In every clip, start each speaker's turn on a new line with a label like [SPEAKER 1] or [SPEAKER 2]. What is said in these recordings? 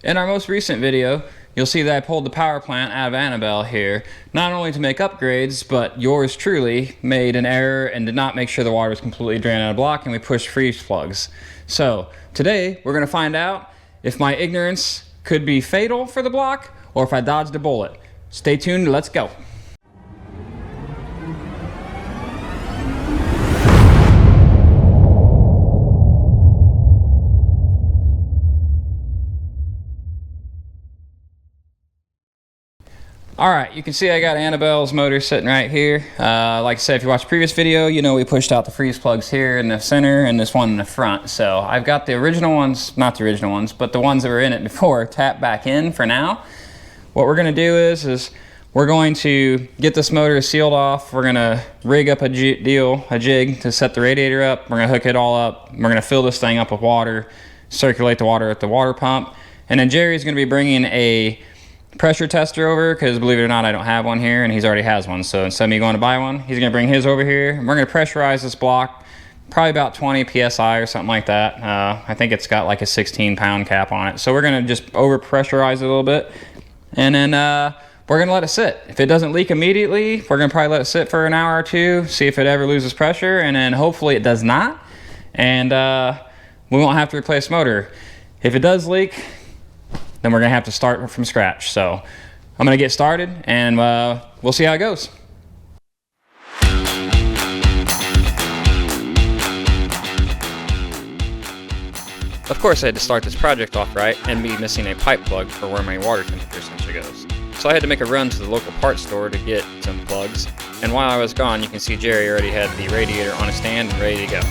[SPEAKER 1] In our most recent video, you'll see that I pulled the power plant out of Annabelle here, not only to make upgrades, but yours truly made an error and did not make sure the water was completely drained out of the block, and we pushed freeze plugs. So today we're going to find out if my ignorance could be fatal for the block or if I dodged a bullet. Stay tuned, let's go. Alright, you can see I got Annabelle's motor sitting right here. Like I said, if you watched the previous video, you know we pushed out the freeze plugs here in the center and this one in the front. So I've got the original ones, not the original ones, but the ones that were in it before tapped back in for now. What we're going to do is we're going to get this motor sealed off. We're going to rig up a jig to set the radiator up. We're going to hook it all up. We're going to fill this thing up with water, circulate the water at the water pump. And then Jerry's going to be bringing a pressure tester over, because believe it or not, I don't have one here, and he's already has one. So instead of me going to buy one, he's going to bring his over here. And we're going to pressurize this block, probably about 20 psi or something like that. I think it's got like a 16-pound cap on it. So we're going to just over pressurize it a little bit, and then we're going to let it sit. If it doesn't leak immediately, we're going to probably let it sit for an hour or two, see if it ever loses pressure, and then hopefully it does not, and we won't have to replace the motor. If it does leak, then we're going to have to start from scratch. So I'm going to get started, and we'll see how it goes. Of course, I had to start this project off right and be missing a pipe plug for where my water temperature sensor goes. So I had to make a run to the local parts store to get some plugs, and while I was gone, you can see Jerry already had the radiator on a stand and ready to go.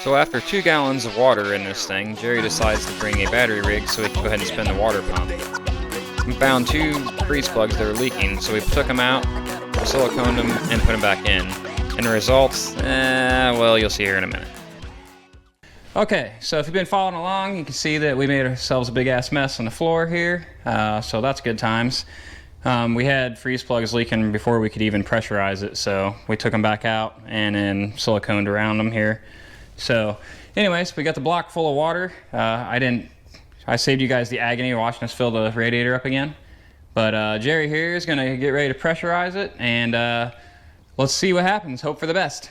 [SPEAKER 1] So after 2 gallons of water in this thing, Jerry decides to bring a battery rig so we can go ahead and spin the water pump. We found 2 freeze plugs that were leaking, so we took them out, siliconed them, and put them back in. And the results, well, you'll see here in a minute. Okay, so if you've been following along, you can see that we made ourselves a big ass mess on the floor here, so that's good times. We had freeze plugs leaking before we could even pressurize it, so we took them back out and then siliconed around them here. So anyways, we got the block full of water. I saved you guys the agony of watching us fill the radiator up again. But Jerry here is going to get ready to pressurize it, and let's see what happens. Hope for the best.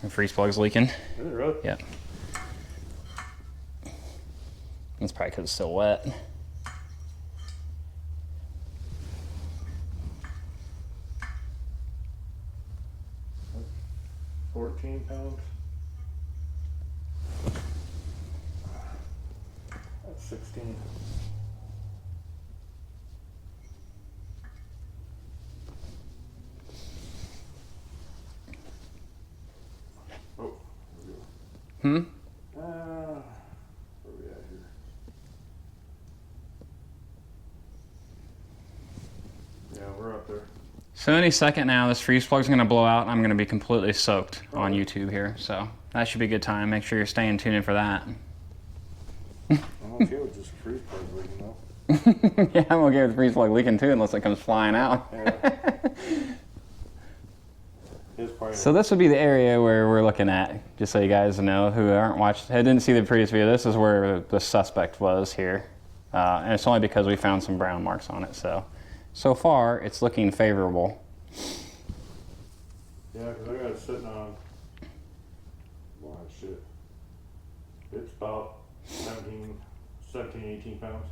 [SPEAKER 1] The freeze plug's leaking.
[SPEAKER 2] Is it really?
[SPEAKER 1] Yep. That's probably because it's still wet.
[SPEAKER 2] 14 pounds. That's 16. Oh.
[SPEAKER 1] Hmm?
[SPEAKER 2] Where are we at here? Yeah, we're up there.
[SPEAKER 1] So any second now, this freeze plug's going to blow out, and I'm going to be completely soaked on YouTube here. So that should be a good time. Make sure you're staying tuned in for that.
[SPEAKER 2] I'm okay with just freeze plug leaking though.
[SPEAKER 1] Yeah, I'm okay with the freeze plug leaking too, unless it comes flying out.
[SPEAKER 2] Yeah.
[SPEAKER 1] So this would be the area where we're looking at, just so you guys know who didn't see the previous video. This is where the suspect was here, and it's only because we found some brown marks on it. So far, it's looking favorable.
[SPEAKER 2] Yeah, because I got it sitting on, wow, shit. It's about 17, 18 pounds.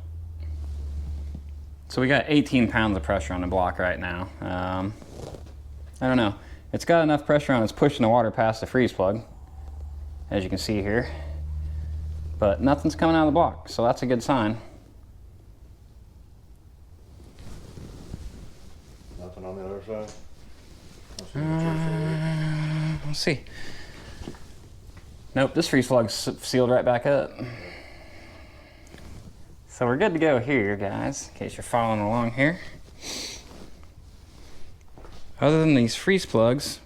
[SPEAKER 1] So we got 18 pounds of pressure on the block right now. I don't know. It's got enough pressure on it's pushing the water past the freeze plug, as you can see here. But nothing's coming out of the block, so that's a good sign.
[SPEAKER 2] Nothing on the other side?
[SPEAKER 1] Let's see. Nope, this freeze plug's sealed right back up. So we're good to go here, guys, in case you're following along here. Other than these freeze plugs,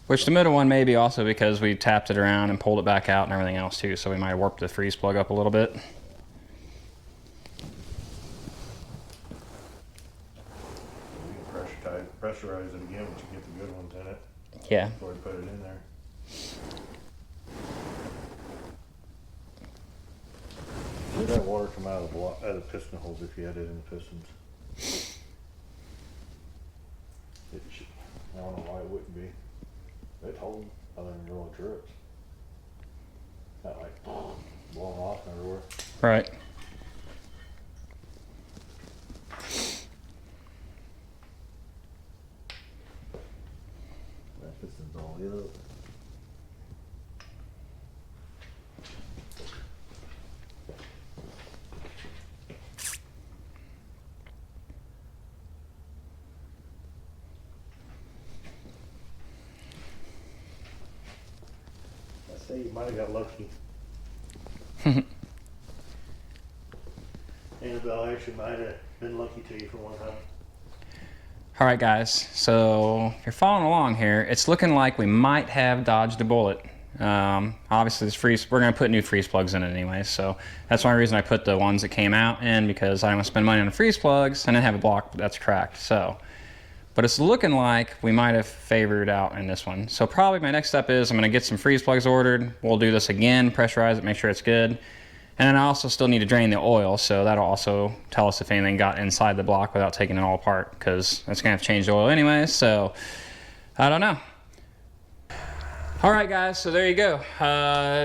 [SPEAKER 1] which the middle one may be also because we tapped it around and pulled it back out and everything else too, so we might have warped the freeze plug up a little bit.
[SPEAKER 2] Pressurize it again once you get the good ones in it.
[SPEAKER 1] Yeah.
[SPEAKER 2] Before you put it in there. Would that water come out of the block, out of the piston holes if you had it in the pistons? It should, I don't know why it wouldn't be. It'd hold other than rolling drips. Not like blowing off everywhere.
[SPEAKER 1] Right.
[SPEAKER 2] That piston's all up. I say you might have got lucky. Annabelle actually might have been lucky to you for one time.
[SPEAKER 1] All right, guys, so if you're following along here, it's looking like we might have dodged a bullet. Obviously, we're going to put new freeze plugs in it anyway, so that's one reason I put the ones that came out in, because I don't want to spend money on the freeze plugs and then have a block that's cracked. So, but it's looking like we might have favored out in this one. So probably my next step is I'm going to get some freeze plugs ordered. We'll do this again, pressurize it, make sure it's good. And then I also still need to drain the oil, so that'll also tell us if anything got inside the block without taking it all apart, because it's going to have to change the oil anyway, so I don't know. All right, guys, so there you go.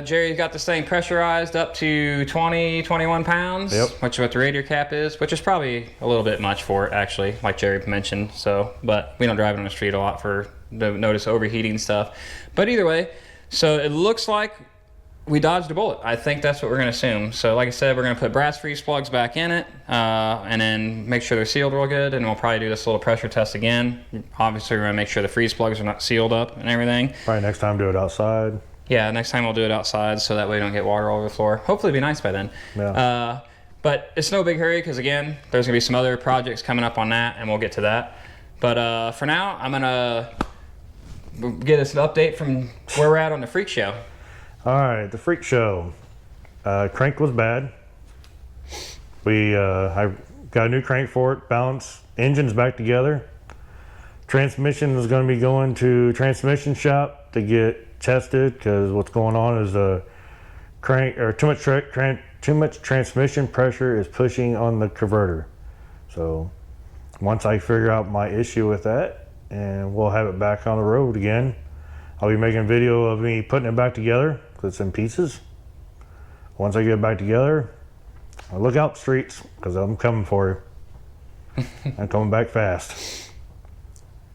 [SPEAKER 1] Jerry's got this thing pressurized up to 21 pounds,
[SPEAKER 2] yep.
[SPEAKER 1] Which is what the radiator cap is, which is probably a little bit much for it, actually, like Jerry mentioned. So, but we don't drive it on the street a lot for the notice overheating stuff. But either way, so it looks like we dodged a bullet. I think that's what we're going to assume. So like I said, we're going to put brass freeze plugs back in it, and then make sure they're sealed real good, and we'll probably do this little pressure test again. Obviously, we're going to make sure the freeze plugs are not sealed up and everything.
[SPEAKER 2] Probably next time do it outside.
[SPEAKER 1] Yeah, next time we'll do it outside, so that way we don't get water all over the floor. Hopefully it'll be nice by then.
[SPEAKER 2] Yeah.
[SPEAKER 1] But it's no big hurry, because again, there's going to be some other projects coming up on that, and we'll get to that. But for now, I'm going to get us an update from where we're at on the freak show.
[SPEAKER 2] All right, the freak show. Crank was bad. I got a new crank for it. Balance engine's back together. Transmission is going to be going to transmission shop to get tested, because what's going on is the crank or too much transmission pressure is pushing on the converter. So once I figure out my issue with that, and we'll have it back on the road again. I'll be making a video of me putting it back together, because it's in pieces. Once I get it back together, I'll look out the streets, because I'm coming for you. I'm coming back fast.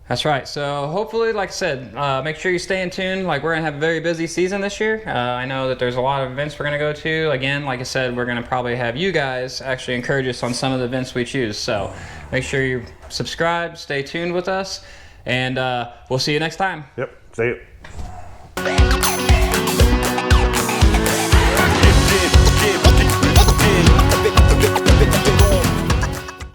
[SPEAKER 1] That's right. So hopefully, like I said, make sure you stay in tune. Like, we're going to have a very busy season this year. I know that there's a lot of events we're going to go to. Again, like I said, we're going to probably have you guys actually encourage us on some of the events we choose. So make sure you subscribe, stay tuned with us, and we'll see you next time.
[SPEAKER 2] Yep, see you.